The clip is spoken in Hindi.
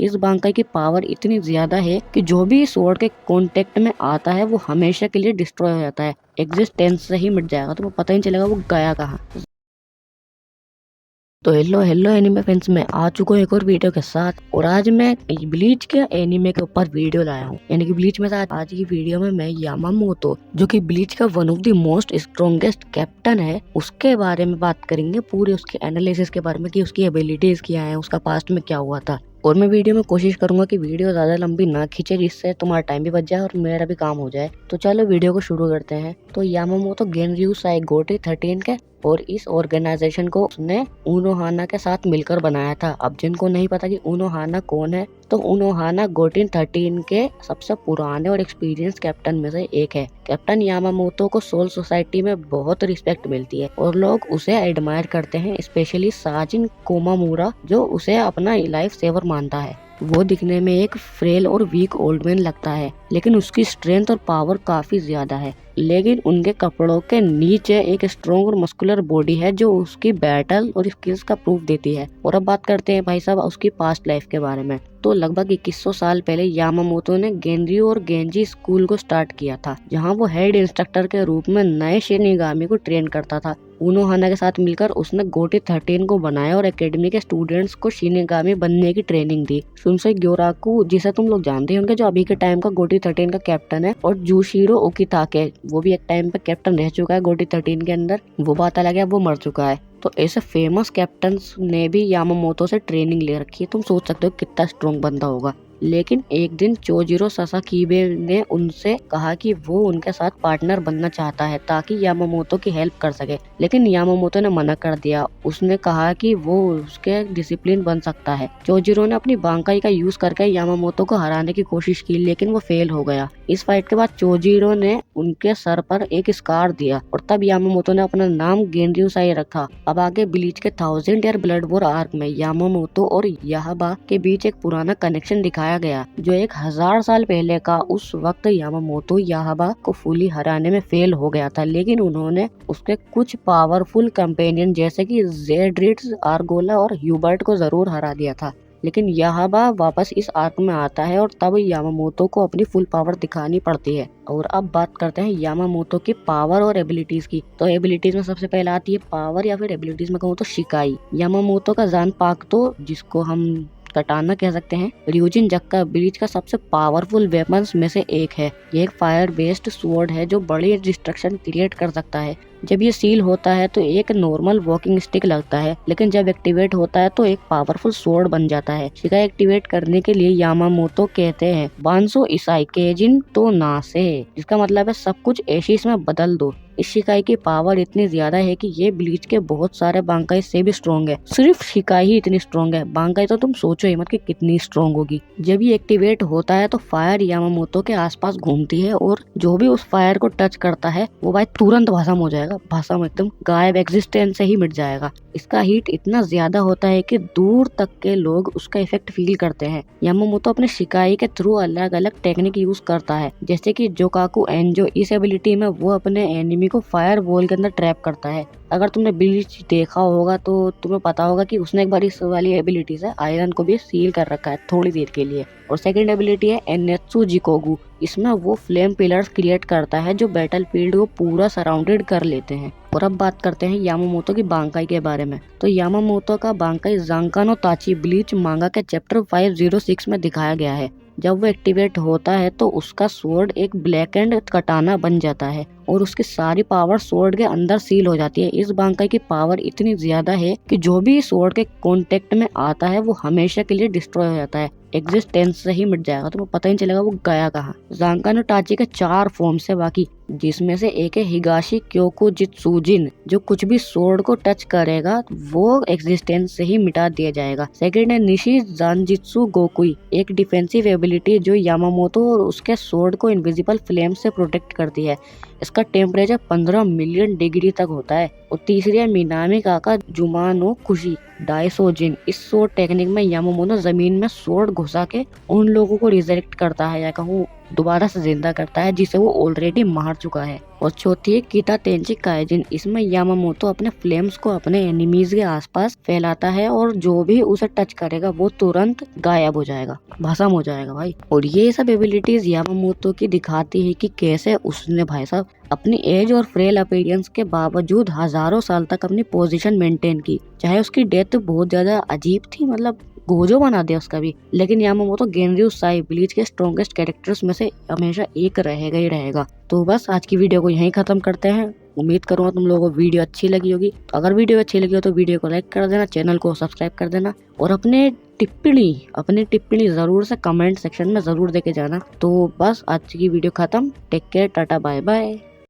इस बांकाई की पावर इतनी ज्यादा है कि जो भी इस स्वॉर्ड के कांटेक्ट में आता है वो हमेशा के लिए डिस्ट्रॉय हो जाता है, एग्जिस्टेंस से ही मिट जाएगा, तो वो पता ही नहीं चलेगा वो गया कहाँ। तो हेलो हेलो एनिमे फैंस, मैं आ चुका हूँ एक और वीडियो के साथ। और आज मैं ब्लीच के एनिमे के ऊपर वीडियो लाया हूँ, यानी कि ब्लीच में से आज की वीडियो में मैं यामामोतो, जो कि ब्लीच का one of the most strongest captain है, उसके बारे में बात करेंगे। पूरे उसके एनालिसिस के बारे में कि उसकी एबिलिटीज क्या है, उसका पास्ट में क्या हुआ था। और मैं वीडियो में कोशिश करूंगा कि वीडियो ज्यादा लंबी ना खींचे, जिससे तुम्हारा टाइम भी बच जाए और मेरा भी काम हो जाए। तो चलो वीडियो को शुरू करते हैं। तो यामामोतो गेनरyu साइगोटे 13 के, और इस ऑर्गेनाइजेशन को उसने उनोहाना के साथ मिलकर बनाया था। अब जिनको नहीं पता कि उनोहाना कौन है, तो उनोहाना गोटेन 13 के सबसे पुराने और एक्सपीरियंस कैप्टन में से एक है। कैप्टन यामामोतो को सोल सोसाइटी में बहुत रिस्पेक्ट मिलती है और लोग उसे एडमायर करते हैं, स्पेशली साजिन कोमामुरा, जो उसे अपना लाइफ सेवर मानता है। वो दिखने में एक फ्रेल और वीक ओल्ड मैन लगता है, लेकिन उसकी स्ट्रेंथ और पावर काफी ज्यादा है। लेकिन उनके कपड़ों के नीचे एक स्ट्रॉन्ग और मस्कुलर बॉडी है जो उसकी बैटल और स्किल्स का प्रूफ देती है। और अब बात करते हैं भाई साहब उसकी पास्ट लाइफ के बारे में। तो लगभग 2100 साल पहले यामामोतो ने गेनरyu और गेंजी स्कूल को स्टार्ट किया था, जहां वो हेड इंस्ट्रक्टर के रूप में नए शिनिगामी को ट्रेन करता था। उनोहाना के साथ मिलकर उसने गोटे 13 को बनाया और एकेडमी के स्टूडेंट्स को शिनिगामी बनने की ट्रेनिंग दी। सुनसोई ग्योराकू, जिसे तुम लोग जानते होंगे, जो अभी के टाइम का गोटे 13 का कैप्टन है, और जुशिरो ओकिताके, वो भी एक टाइम पे कैप्टन रह चुका है गोटे 13 के अंदर। वो बात अलग है, वो मर चुका है। तो ऐसे फेमस कैप्टन्स ने भी यामामोतो से ट्रेनिंग ले रखी है। तुम सोच सकते हो कितना स्ट्रॉन्ग बंदा होगा। लेकिन एक दिन चोजिरो सासाकीबे ने उनसे कहा कि वो उनके साथ पार्टनर बनना चाहता है ताकि यामामोतो की हेल्प कर सके, लेकिन यामामोतो ने मना कर दिया। उसने कहा कि वो उसके डिसिप्लिन बन सकता है। चोजिरो ने अपनी बांकाई का यूज करके यामामोतो को हराने की कोशिश की, लेकिन वो फेल हो गया। इस फाइट के बाद चोजिरो ने उनके सर पर एक स्कार दिया और तब यामामोतो ने अपना नाम गेनरyu साई रखा। अब आगे ब्लीच के 1000 ईयर ब्लड वॉर आर्क में यामामोतो और याहबा के बीच एक पुराना कनेक्शन दिखाया गया, जो 1000 साल पहले का। उस वक्त यामामोतो याहबा को फुली हराने में फेल हो गया था, लेकिन उन्होंने उसके कुछ पावरफुल कंपेनियन जैसे कि जेड्रिट्स, आर्गोला और ह्यूबर्ट को जरूर हरा दिया था। लेकिन याहबा वापस इस आर्क में आता है और तब यामामोतो को अपनी फुल पावर दिखानी पड़ती है। और अब बात करते हैं यामामोतो की पावर और एबिलिटीज की। तो एबिलिटीज में सबसे पहले आती है पावर, या फिर एबिलिटीज में कहूँ तो शिकाई। यामामोतो का जानपाक, तो जिसको हम कटाना कह सकते हैं, ryujin जक्का ब्लीच का सबसे पावरफुल वेपन्स में से एक है। ये एक फायर बेस्ड स्वॉर्ड है जो बड़ी डिस्ट्रक्शन क्रिएट कर सकता है। जब ये सील होता है तो एक नॉर्मल वॉकिंग स्टिक लगता है, लेकिन जब एक्टिवेट होता है तो एक पावरफुल स्वॉर्ड बन जाता है। शिकाई एक्टिवेट करने के लिए यामामोतो कहते हैं बांसो इसाई केजिन तो नासे, जिसका मतलब है सब कुछ एशिस में बदल दो। इस शिकाई की पावर इतनी ज्यादा है कि ये ब्लीच के बहुत सारे बांकाई से भी स्ट्रॉन्ग है। सिर्फ शिकाई ही इतनी स्ट्रॉन्ग है, बांकाई तो तुम सोचो ही मत कि कितनी स्ट्रॉन्ग होगी। जब ये एक्टिवेट होता है तो फायर यामामोतो के आसपास घूमती है और जो भी उस फायर को टच करता है वो भाई तुरंत भस्म हो जाएगा, भस्म एकदम गायब, एग्जिस्टेंस से ही मिट जाएगा। इसका हीट इतना ज्यादा होता है कि दूर तक के लोग उसका इफेक्ट फील करते हैं। यामामोतो अपने शिकाई के थ्रू अलग अलग टेक्निक यूज करता है, जैसे कि जोकाकू एंजो। इस एबिलिटी में वो अपने एनिमी को फायर बॉल के अंदर ट्रैप करता है। अगर तुमने ब्लीच देखा होगा तो तुम्हें पता होगा कि उसने एक बार इस वाली एबिलिटी से आयरन को भी सील कर रखा है थोड़ी देर के लिए। और सेकंड एबिलिटी है एनेत्सु जिकोगु। इसमें वो फ्लेम पिलर्स क्रिएट करता है जो बैटल फील्ड को पूरा सराउंडेड कर लेते हैं। और अब बात करते हैं यामामोतो की बांकाई के बारे में। तो यामामोतो का बांकाई ज़ांकानो ताची ब्लीच मांगा के चैप्टर 506 में दिखाया गया है। जब वो एक्टिवेट होता है तो उसका स्वॉर्ड एक ब्लैक एंड कटाना बन जाता है और उसकी सारी पावर स्वॉर्ड के अंदर सील हो जाती है। इस बांकाई की पावर इतनी ज्यादा है कि जो भी स्वॉर्ड के कांटेक्ट में आता है वो हमेशा के लिए डिस्ट्रॉय हो जाता है, एग्जिस्टेंस से ही मिट जाएगा, तो वो पता ही नहीं चलेगा वो गया कहाँ। ज़ांकानो ताची के 4 फॉर्म्स है बाकी, जिसमें से एक है हिगाशी क्योकु जित्सुजिन, जो कुछ भी स्वॉर्ड को टच करेगा वो एग्जिस्टेंस से ही मिटा दिया जाएगा। सेकंड है निशी जानजित्सु गोकुई, एक डिफेंसिव एबिलिटी जो यामामोतो और उसके स्वॉर्ड को इनविजिबल फ्लेम से प्रोटेक्ट करती है। इसका टेम्परेचर 15 मिलियन डिग्री तक होता है। और तीसरी है मिनामी काका जुमानो खुशी डाइसोजिन। इस स्वॉर्ड टेक्निक में यामामोतो जमीन में स्वॉर्ड घुसा के उन लोगों को रिजेक्ट करता है, या कहूँ दोबारा से जिंदा करता है जिसे वो ऑलरेडी मार चुका है। और चौथी है कीटा तेंची काइजिन। इसमें यामामोतो अपने फ्लेम्स को अपने एनिमीज के आसपास फैलाता है और जो भी उसे टच करेगा वो तुरंत गायब हो जाएगा, भस्म हो जाएगा भाई। और ये सब एबिलिटीज यामामोतो की दिखाती है कि कैसे उसने भाई साहब अपनी एज और फ्रेल अपीयरेंस के बावजूद हजारों साल तक अपनी पोजीशन मेंटेन की। चाहे उसकी डेथ बहुत ज्यादा अजीब थी, मतलब गोजो बना दिया उसका भी, लेकिन यामामोतो गेनरyu साई ब्लीच के स्ट्रॉन्गेस्ट कैरेक्टर्स में से हमेशा एक रहेगा ही रहेगा। तो बस आज की वीडियो को यहीं खत्म करते हैं। उम्मीद करूंगा तुम लोगों को वीडियो अच्छी लगी होगी। तो अगर वीडियो अच्छी लगी हो तो वीडियो को लाइक कर देना, चैनल को सब्सक्राइब कर देना और अपनी टिप्पणी जरूर से कमेंट सेक्शन में जरूर देके जाना। तो बस आज की वीडियो खत्म। Take care, tata, bye bye.